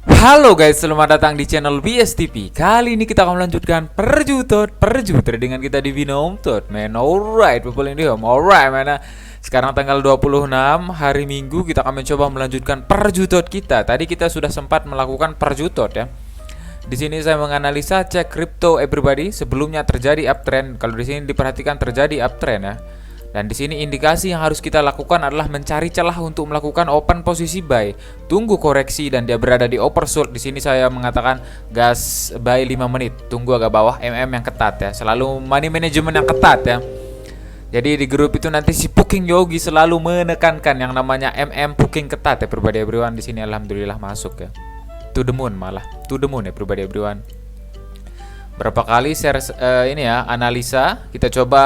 Halo guys, selamat datang di channel BSTP. Kali ini kita akan melanjutkan perju tradingan kita di Binom Tot. Man, alright, people in the home. Alright, mana? Sekarang tanggal 26 hari Minggu, kita akan mencoba melanjutkan perju tot kita. Tadi kita sudah sempat melakukan perju tot ya. Di sini saya menganalisa cek crypto everybody. Sebelumnya terjadi uptrend. Kalau di sini diperhatikan terjadi uptrend ya. Dan di sini indikasi yang harus kita lakukan adalah mencari celah untuk melakukan open posisi buy. Tunggu koreksi dan dia berada di oversold. Di sini saya mengatakan gas buy 5 menit. Tunggu agak bawah MM yang ketat ya. Selalu money management yang ketat ya. Jadi di grup itu nanti si Puking Yogi selalu menekankan yang namanya MM Puking ketat ya everybody everyone. Di sini alhamdulillah masuk ya. To the moon malah. To the moon ya everybody everyone. Berapa kali share ini ya analisa, kita coba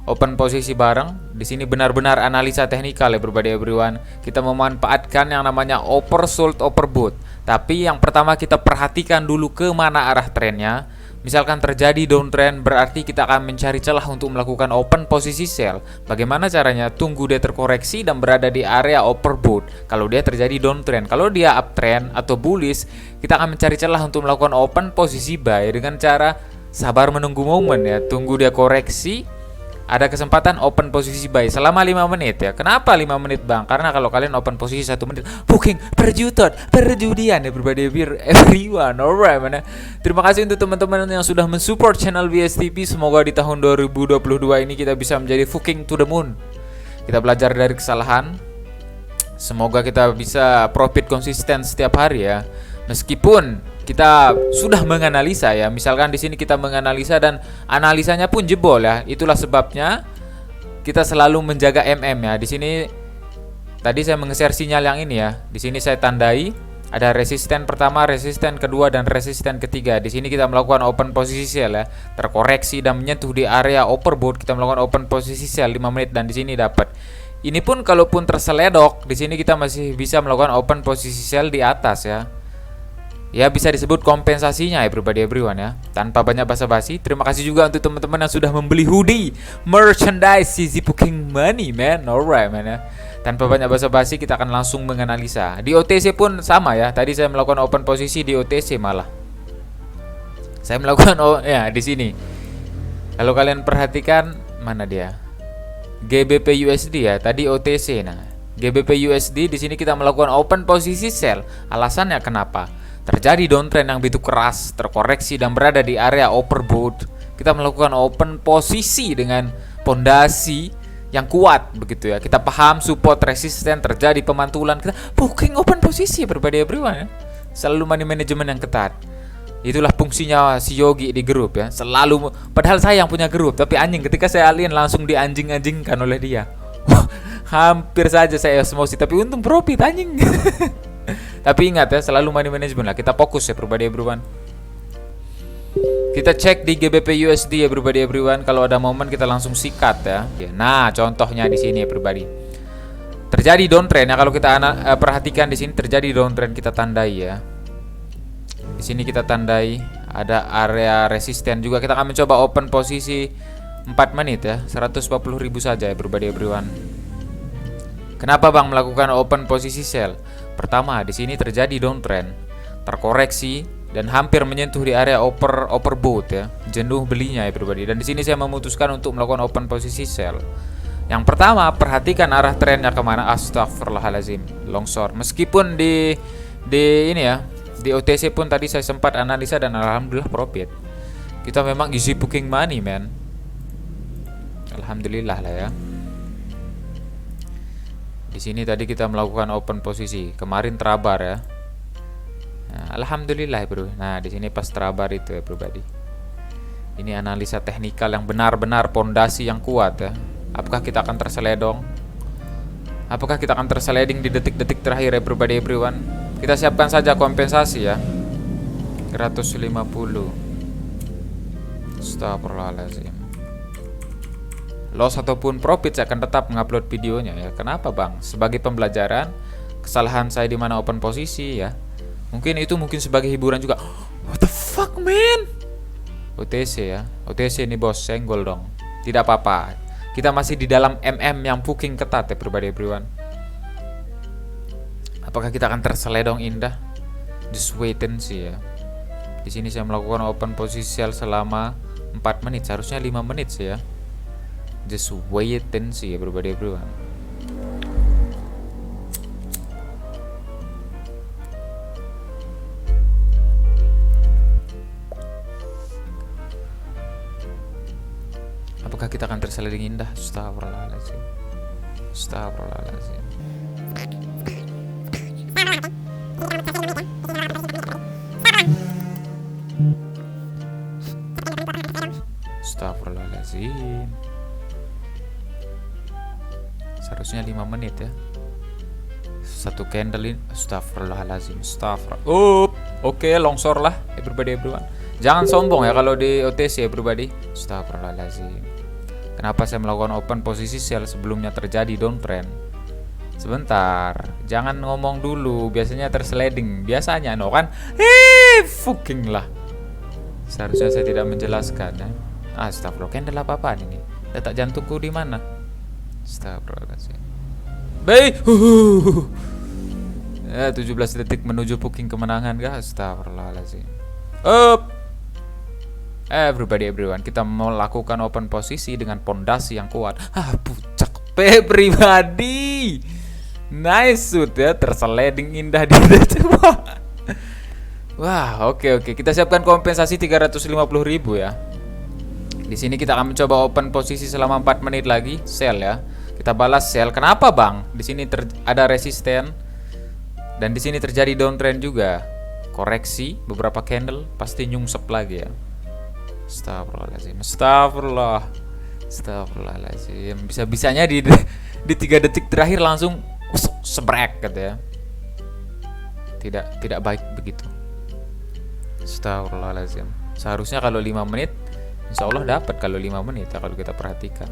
open posisi bareng. Di sini benar-benar analisa teknikal ya everybody everyone. Kita memanfaatkan yang namanya oversold overbought. Tapi yang pertama kita perhatikan dulu ke mana arah trennya. Misalkan terjadi downtrend, berarti kita akan mencari celah untuk melakukan open posisi sell. Bagaimana caranya? Tunggu dia terkoreksi dan berada di area overbought. Kalau dia terjadi downtrend, kalau dia uptrend atau bullish, kita akan mencari celah untuk melakukan open posisi buy dengan cara sabar menunggu momen ya. Tunggu dia koreksi, ada kesempatan open posisi buy selama 5 menit ya. Kenapa 5 menit bang? Karena kalau kalian open posisi 1 menit, booking perjutot, perjudian ya everybody everyone. Alright mana. Terima kasih untuk teman-teman yang sudah mensupport channel BSTP. Semoga di tahun 2022 ini kita bisa menjadi fucking to the moon. Kita belajar dari kesalahan. Semoga kita bisa profit konsisten setiap hari ya. Meskipun kita sudah menganalisa ya, misalkan di sini kita menganalisa dan analisanya pun jebol ya. Itulah sebabnya kita selalu menjaga MM ya. Di sini tadi saya meng-share sinyal yang ini ya. Di sini saya tandai ada resisten pertama, resisten kedua dan resisten ketiga. Di sini kita melakukan open posisi sell ya. Terkoreksi dan menyentuh di area overbought, kita melakukan open posisi sell 5 menit dan di sini dapat. Ini pun kalaupun terseledok, di sini kita masih bisa melakukan open posisi sell di atas ya. Ya bisa disebut kompensasinya everybody everyone ya. Tanpa banyak basa-basi. Terima kasih juga untuk teman-teman yang sudah membeli hoodie, merchandise CZ Puking Money man. Alright man ya. Tanpa banyak basa-basi kita akan langsung menganalisa. Di OTC pun sama ya. Tadi saya melakukan open posisi di OTC malah. Saya melakukan ya di sini. Kalau kalian perhatikan mana dia? GBP USD ya. Tadi OTC nah. GBP USD di sini kita melakukan open posisi sell. Alasannya kenapa? Terjadi downtrend yang begitu keras, terkoreksi dan berada di area overbought. Kita melakukan open posisi dengan pondasi yang kuat begitu ya. Kita paham support resisten, terjadi pemantulan, kita booking open posisi everybody everyone ya. Selalu money management yang ketat. Itulah fungsinya si Yogi di grup ya. Selalu, padahal saya yang punya grup, tapi anjing ketika saya alien langsung dianjing-anjingkan oleh dia. Hampir saja saya emosi, tapi untung profit anjing. Tapi ingat ya, selalu money management lah. Kita fokus ya everybody everyone. Kita cek di GBP USD everybody everyone. Kalau ada momen kita langsung sikat ya. Nah, contohnya di sini everybody. Terjadi downtrend ya. Kalau kita perhatikan di sini terjadi downtrend, kita tandai ya. Di sini kita tandai ada area resisten juga. Kita akan mencoba open posisi 4 menit ya. 140.000 saja everybody everyone. Kenapa bang melakukan open posisi sell? Pertama, di sini terjadi downtrend, terkoreksi dan hampir menyentuh di area overbought ya. Jenuh belinya ya pribadi. Dan di sini saya memutuskan untuk melakukan open posisi sell. Yang pertama, perhatikan arah trennya kemana. Astagfirullahalazim, long short. Meskipun di ini ya, di OTC pun tadi saya sempat analisa dan alhamdulillah profit. Kita memang easy booking money man. Alhamdulillah lah ya. Di sini tadi kita melakukan open posisi. Kemarin terabar ya. Nah, alhamdulillah bro. Nah, di sini pas terabar itu ya pribadi. Ini analisa teknikal yang benar-benar pondasi yang kuat ya. Apakah kita akan terseledong? Apakah kita akan terseleding di detik-detik terakhir ya pribadi everyone? Kita siapkan saja kompensasi ya. 150. Astagfirullahaladzim. Loss ataupun profit saya akan tetap mengupload videonya ya. Kenapa bang? Sebagai pembelajaran kesalahan saya di mana open posisi ya. Mungkin sebagai hiburan juga. What the fuck man? OTC ya. OTC ini bos, senggol dong. Tidak apa-apa. Kita masih di dalam MM yang booking ketat ya everybody everyone. Apakah kita akan terseledong indah? Just wait and see ya. Di sini saya melakukan open posisi sell selama 4 menit, seharusnya 5 menit sih ya. Just wait and see everybody everyone. Apakah kita akan terseliding indah? Astagfirullahaladzim. Astagfirullahaladzim. Astagfirullahaladzim. Seharusnya 5 menit ya. Satu candle ini. Astagfirullahaladzim. Oke, longsor lah everybody everyone. Jangan sombong ya kalau di OTC everybody. Astagfirullahaladzim. Kenapa saya melakukan open posisi sell sebelumnya terjadi downtrend? Sebentar, jangan ngomong dulu. Biasanya tersliding. Biasanya no kan? Fucking lah. Seharusnya saya tidak menjelaskan ya. Astagfirullah, candle apa-apaan ini? Detak jantungku di mana? Astagfirullahaladzim. Ya, 17 detik menuju booking kemenangan kah? Astagfirullahaladzim. Everybody everyone, kita melakukan open posisi dengan pondasi yang kuat. Pucak pribadi. Nice shoot ya, tersliding indah di coba. Wah, oke. Kita siapkan kompensasi 350.000 ya. Di sini kita akan mencoba open posisi selama 4 menit lagi, sell ya. Kita balas sell. Kenapa, Bang? Di sini ada resisten dan di sini terjadi downtrend juga. Koreksi beberapa candle, pasti nyungsep lagi ya. Astagfirullahaladzim. Astagfirullahaladzim. Bisa-bisanya di 3 detik terakhir langsung sebrek gitu ya. Tidak baik begitu. Astagfirullahaladzim. Seharusnya kalau 5 menit insya Allah dapat kalau 5 menit ya, kalau kita perhatikan.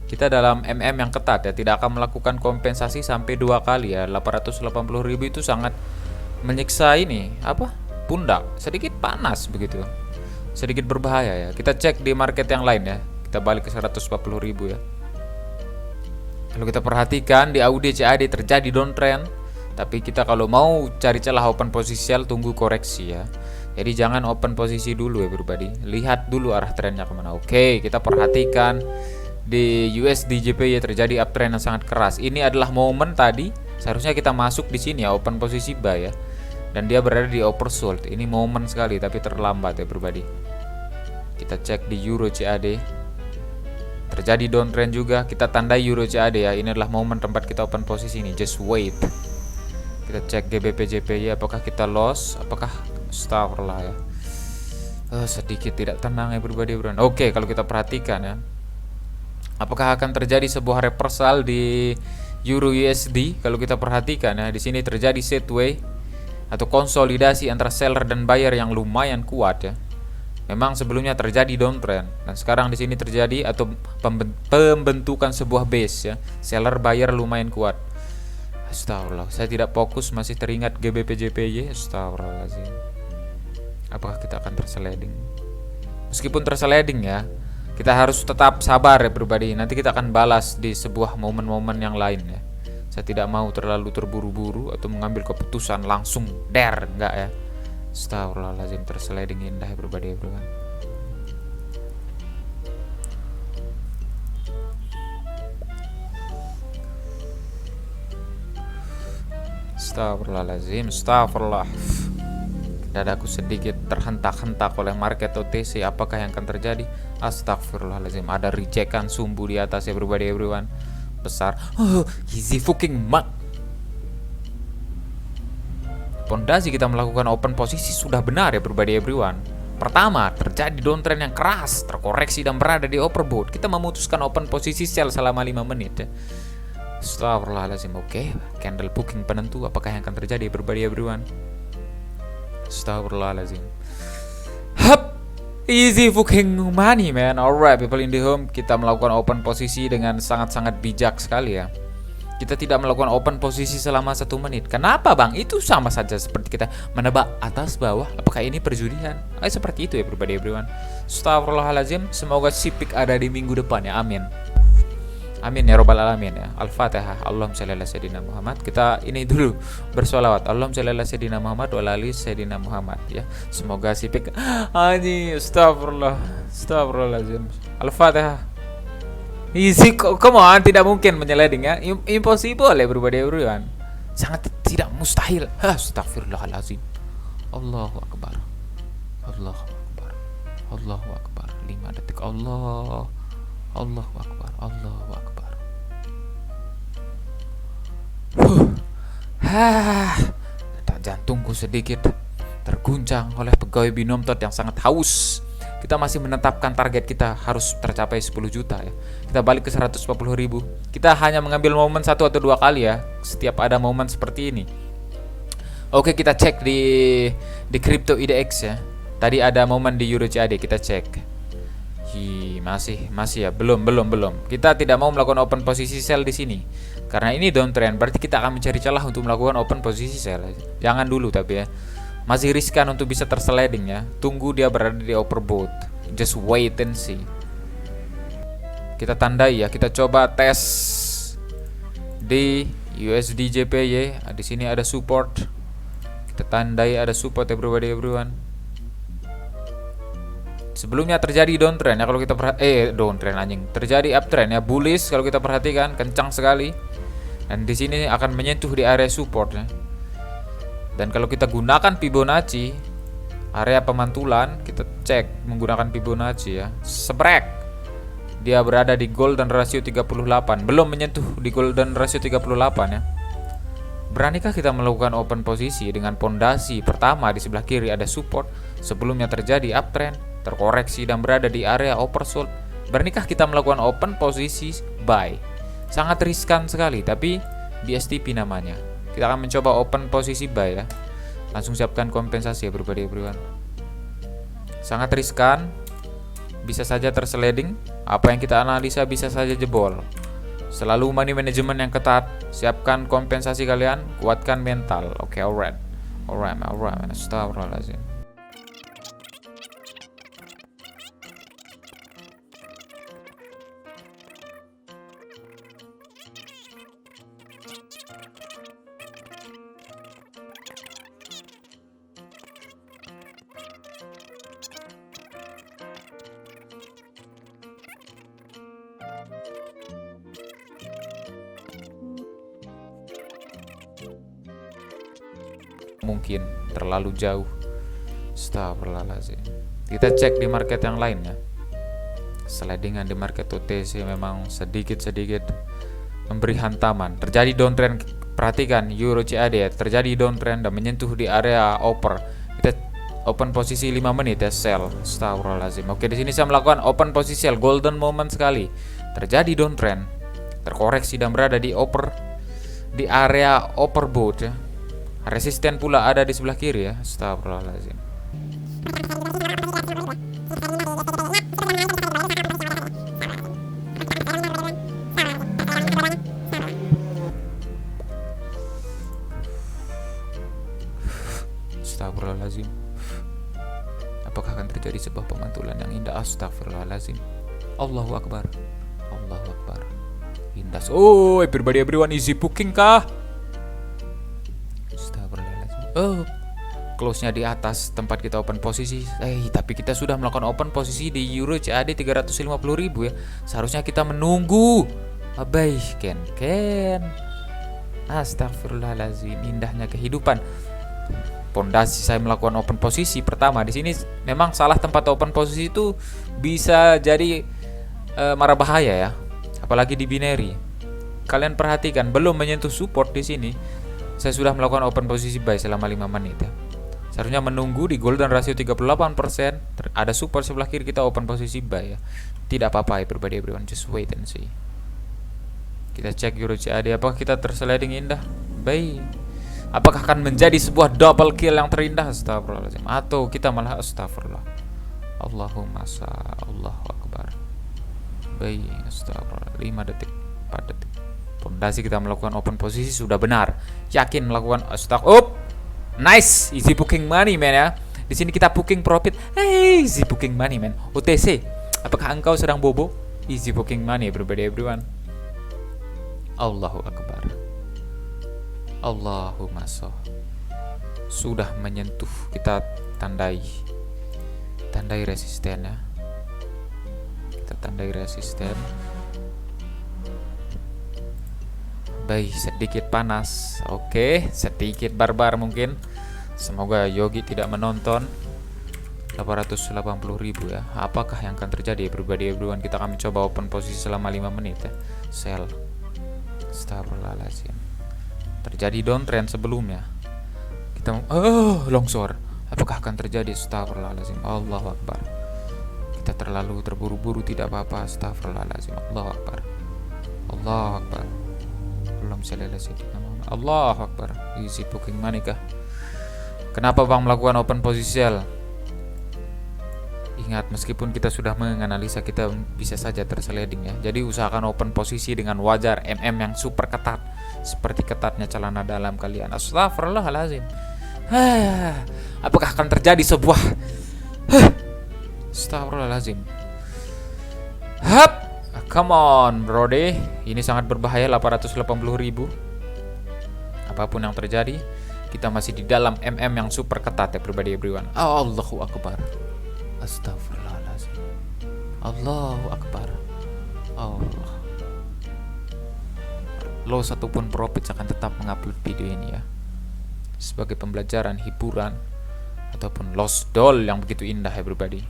Kita dalam MM yang ketat ya, tidak akan melakukan kompensasi sampai 2 kali ya. 880.000 itu sangat menyiksa ini pundak, sedikit panas begitu, sedikit berbahaya ya. Kita cek di market yang lain ya. Kita balik ke 140.000 ya. Lalu kita perhatikan di AUD CAD terjadi downtrend, tapi kita kalau mau cari celah open posisi sell tunggu koreksi ya. Jadi jangan open posisi dulu ya everybody. Lihat dulu arah trennya kemana. Oke, kita perhatikan di USD JPY terjadi uptrend yang sangat keras. Ini adalah momen tadi seharusnya kita masuk di sini ya, open posisi buy ya. Dan dia berada di oversold. Ini momen sekali tapi terlambat ya everybody. Kita cek di Euro CAD. Terjadi downtrend juga. Kita tandai Euro CAD ya. Ini adalah momen tempat kita open posisi ini. Just wait. Kita cek GBP JPY apakah kita loss, apakah astagfirullah ya. Sedikit tidak tenang ya everybody. Oke, kalau kita perhatikan ya, apakah akan terjadi sebuah reversal di Euro USD? Kalau kita perhatikan ya, di sini terjadi sideway atau konsolidasi antara seller dan buyer yang lumayan kuat ya. Memang sebelumnya terjadi downtrend dan sekarang di sini terjadi atau pembentukan sebuah base ya. Seller buyer lumayan kuat. Astagfirullah, saya tidak fokus, masih teringat GBP JPY. Astagfirullahaladzim. Apakah kita akan tersliding? Meskipun tersliding ya, kita harus tetap sabar ya pribadi. Nanti kita akan balas di sebuah momen-momen yang lain ya. Saya tidak mau terlalu terburu-buru atau mengambil keputusan langsung enggak ya. Astagfirullahaladzim, tersliding indah ya pribadi everyone. Astagfirullahaladzim, astagfirullah. Dadaku sedikit terhentak-hentak oleh market OTC. Apakah yang akan terjadi? Astagfirullahaladzim, ada rejekan sumbu di atas ya everyone. Besar. Easy fucking mak. Pondasi kita melakukan open posisi sudah benar ya everyone. Pertama, terjadi downtrend yang keras, terkoreksi dan berada di overbought. Kita memutuskan open posisi sell selama 5 menit ya. Astagfirullahaladzim. Oke, candle booking penentu apakah yang akan terjadi everyone. Astagfirullahaladzim. Easy fucking money man. Alright people in the home, kita melakukan open posisi dengan sangat-sangat bijak sekali ya. Kita tidak melakukan open posisi selama 1 menit. Kenapa bang? Itu sama saja seperti kita menebak atas bawah. Apakah ini perjudian? Seperti itu ya everyone. Astagfirullahaladzim. Semoga sipik ada di minggu depan ya, amin. Amin ya robbal alamin ya. Al-Fatihah. Allahumma shalli ala sayyidina Muhammad. Kita ini dulu bersolawat. Allahumma shalli ala sayyidina Muhammad wa ala ali sayyidina Muhammad ya. Semoga si pik astagfirullah. Astagfirullahaladzim. Al-Fatihah. Easy, come on, tidak mungkin menyeliding ya. Impossible ya everyone. Sangat tidak mustahil. Astagfirullahaladzim. Allahu akbar. Allahu akbar. Allahu akbar. 5 detik. Allahu akbar. Allahu akbar. Detak jantungku sedikit terguncang oleh pegawai Binom Tot yang sangat haus. Kita masih menetapkan target kita harus tercapai 10 juta ya. Kita balik ke 140.000. Kita hanya mengambil momen 1 atau 2 kali ya setiap ada momen seperti ini. Oke, kita cek di Crypto IDX ya. Tadi ada momen di Euro CAD, kita cek. Masih ya, belum. Kita tidak mau melakukan open posisi sell di sini. Karena ini downtrend, berarti kita akan mencari celah untuk melakukan open posisi sell. Jangan dulu tapi ya. Masih riskan untuk bisa tersliding ya. Tunggu dia berada di overbought. Just wait and see. Kita tandai ya, kita coba tes di USD JPY. Di sini ada support. Kita tandai ada support everyone. Sebelumnya terjadi downtrend ya kalau kita downtrend anjing. Terjadi uptrend ya, bullish kalau kita perhatikan, kencang sekali. Dan di sini akan menyentuh di area support ya. Dan kalau kita gunakan Fibonacci, area pemantulan, kita cek menggunakan Fibonacci ya. Sebrek. Dia berada di golden ratio 38, belum menyentuh di golden ratio 38 ya. Beranikah kita melakukan open posisi dengan pondasi pertama di sebelah kiri ada support, sebelumnya terjadi uptrend, terkoreksi dan berada di area oversold? Beranikah kita melakukan open posisi buy? Sangat riskan sekali, tapi BSTP namanya. Kita akan mencoba open posisi buy ya. Langsung siapkan kompensasi ya everyone. Sangat riskan, bisa saja tersliding. Apa yang kita analisa bisa saja jebol. Selalu money management yang ketat. Siapkan kompensasi kalian, kuatkan mental. Oke, alright. Astagfirullahaladzim. Mungkin terlalu jauh. Astagfirullahaladzim. Kita cek di market yang lain ya. Slidingan di market OTC memang sedikit memberi hantaman. Terjadi downtrend. Perhatikan Euro CAD ya. Terjadi downtrend dan menyentuh di area upper. Kita open posisi 5 menit ya, sell. Astagfirullahaladzim. Oke, di sini saya melakukan open posisi sell, golden moment sekali. Terjadi downtrend, terkoreksi dan berada di di area overbought ya. Resisten pula ada di sebelah kiri ya. Astagfirullahaladzim. Astagfirullahaladzim. Apakah akan terjadi sebuah pemantulan yang indah? Astagfirullahaladzim. Allahu akbar. Indah. Oh, everyone easy booking kah? Close-nya di atas tempat kita open posisi. Tapi kita sudah melakukan open posisi di Euro CAD 350.000 ya. Seharusnya kita menunggu. Abai, Ken. Astagfirullahaladzim, indahnya kehidupan. Pondasi saya melakukan open posisi pertama di sini. Memang salah tempat open posisi itu bisa jadi marah bahaya ya. Apalagi di binary. Kalian perhatikan belum menyentuh support di sini. Saya sudah melakukan open posisi buy selama 5 menit ya. Seharusnya menunggu di golden ratio 38%. Ada support sebelah kiri, kita open posisi buy ya. Tidak apa-apa everyone, just wait and see. Kita cek Euro CAD, apakah kita tersliding indah? Buy. Apakah akan menjadi sebuah double kill yang terindah? Astagfirullahaladzim. Atau kita malah astagfirullah. Allahumma Allahu akbar. Buy. Astagfirullah. 5 detik, 4 detik. Pondasi kita melakukan open posisi sudah benar. Yakin melakukan nice, easy booking money man ya. Di sini kita booking profit. Easy booking money man. OTC, apakah engkau sedang bobo? Easy booking money everyone. Allahu Akbar. Allahumma shoh. Sudah menyentuh, kita tandai resisten ya. Kita tandai resisten. Baik, sedikit panas. Oke, sedikit barbar mungkin. Semoga Yogi tidak menonton. 880.000 ya. Apakah yang akan terjadi everyone? Kita akan mencoba open posisi selama 5 menit ya. Sell. Astagfirullahaladzim. Terjadi downtrend sebelumnya. Kita longsor. Apakah akan terjadi? Astagfirullahaladzim. Allahu Akbar. Kita terlalu terburu-buru, tidak apa-apa. Astagfirullahaladzim. Allahu Akbar. Allahu Akbar. Belum selesai. Allahu Akbar. Easy booking money kah? Kenapa Bang melakukan open posisi sell? Ingat, meskipun kita sudah menganalisa, kita bisa saja tersliding ya. Jadi usahakan open posisi dengan wajar, yang super ketat, seperti ketatnya celana dalam kalian. Astagfirullahaladzim. Apakah akan terjadi sebuah Astagfirullahaladzim. Come on brode. Ini sangat berbahaya. 880.000. Apapun yang terjadi, kita masih di dalam yang super ketat ya everyone. Allahu Akbar. Astagfirullahaladzim. Allahu Akbar. Allah. Loss ataupun profit akan tetap mengupload video ini ya, sebagai pembelajaran, hiburan, ataupun lost doll yang begitu indah everybody.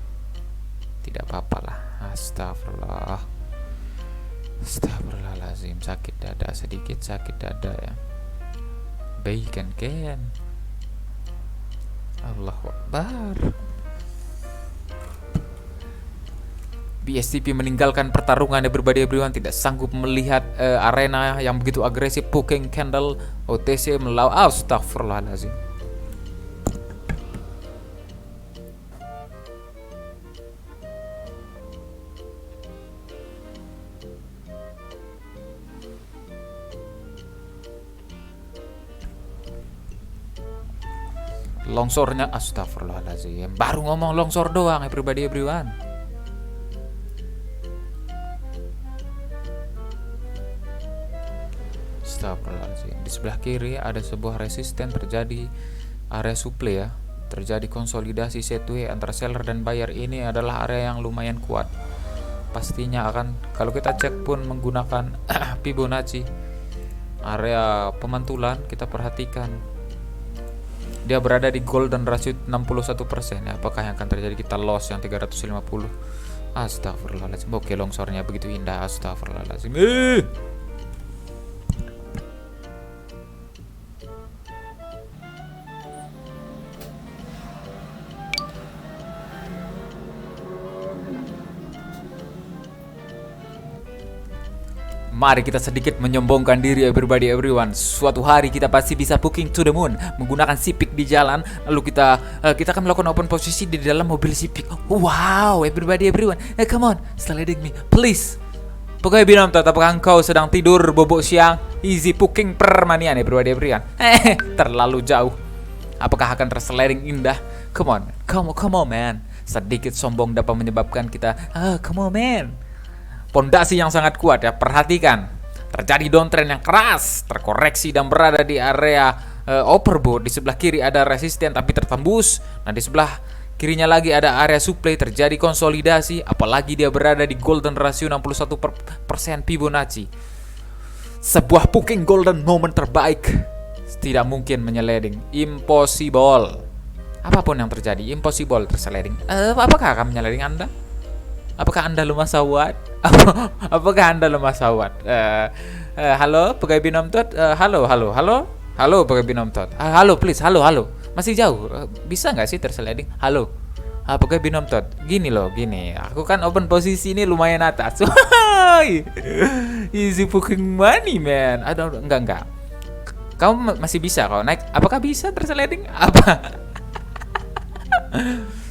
Tidak apa-apa lah. Astagfirullahaladzim. Sakit dada, sedikit sakit dada ya. Baik kan. Allahu Akbar. BSTP meninggalkan pertarungan everyone, tidak sanggup melihat arena yang begitu agresif. Booking candle OTC melawan. Astagfirullahaladzim. Longsornya, astagfirullahaladzim. Baru ngomong longsor doang everyone. Astagfirullahaladzim. Di sebelah kiri ada sebuah resisten, terjadi area supply ya. Terjadi konsolidasi sideways antara seller dan buyer. Ini adalah area yang lumayan kuat. Pastinya akan, kalau kita cek pun menggunakan Fibonacci, area pemantulan, kita perhatikan dia berada di golden ratio 61% ya. Apakah yang akan terjadi? Kita loss yang 350. Astagfirullahaladzim. Oke, longsornya begitu indah. Astagfirullahaladzim. Mari kita sedikit menyombongkan diri everyone. Suatu hari kita pasti bisa booking to the moon menggunakan Civic di jalan. Lalu kita akan melakukan open posisi di dalam mobil Civic. Wow, everyone. Come on, sliding me, please. Pokoknya binom, apakah engkau sedang tidur bobok siang? Easy booking permanian everyone. Terlalu jauh. Apakah akan tersliding indah? Come on man. Sedikit sombong dapat menyebabkan kita come on man. Pondasi yang sangat kuat ya, perhatikan. Terjadi downtrend yang keras, terkoreksi dan berada di area overbought. Di sebelah kiri ada resisten tapi tertembus. Nah, di sebelah kirinya lagi ada area supply, terjadi konsolidasi. Apalagi dia berada di golden ratio 61% Fibonacci. Sebuah booking golden moment terbaik. Tidak mungkin menyeliding. Impossible. Apapun yang terjadi, impossible terseliding. Apakah akan menyeliding Anda? Apakah Anda lemah sawat? Apakah Anda lemah sawat? Halo, pegawai binom tot. Halo, pegawai binom tot. Halo, please. Halo. Masih jauh. Bisa nggak sih tersliding? Halo. Pegawai binom tot. Gini. Aku kan open posisi ini lumayan atas. Easy booking money, man. Aduh, enggak. Kamu masih bisa kau naik. Apakah bisa tersliding? Apa?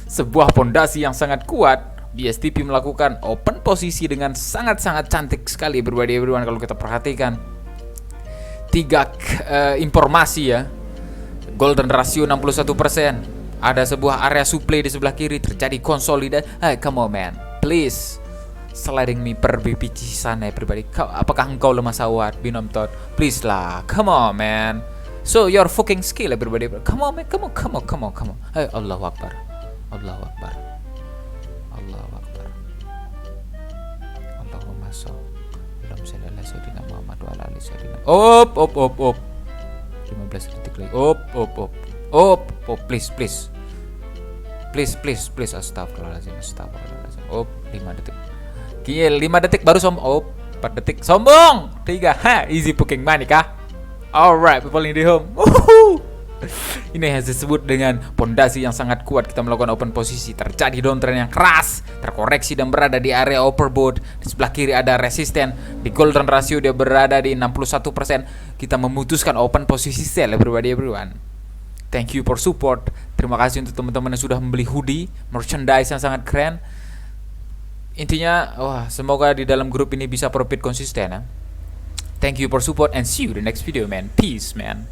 Sebuah pondasi yang sangat kuat. BSTP melakukan open posisi dengan sangat-sangat cantik sekali everyone. Kalau kita perhatikan 3 informasi ya. Golden ratio 61%. Ada sebuah area supply di sebelah kiri, terjadi konsolidasi. Come on man, please. sliding me per BPC sana everybody. Apakah engkau lemah sawat Binom Tot? Please lah, come on man. So your fucking skill everybody. Come on man, come on. Hey, Allahu Akbar. Allahumma sholli ala sayyidina Muhammad wa ala ali sayyidina. Op. 15 detik lagi. Op. Please. Astagfirullahaladzim. Op, 5 detik. Kill, 5 detik baru op, 4 detik. Sombong. 3. Easy fucking money kah? Alright, people in the home. Ini yang disebut dengan pondasi yang sangat kuat. Kita melakukan open posisi, terjadi downtrend yang keras, terkoreksi dan berada di area overbought. Di sebelah kiri ada resisten. Di golden ratio dia berada di 61%. Kita memutuskan open posisi sell everyone. Thank you for support. Terima kasih untuk teman-teman yang sudah membeli hoodie, merchandise yang sangat keren. Intinya, semoga di dalam grup ini bisa profit konsisten ya. Thank you for support and see you in the next video man. Peace man.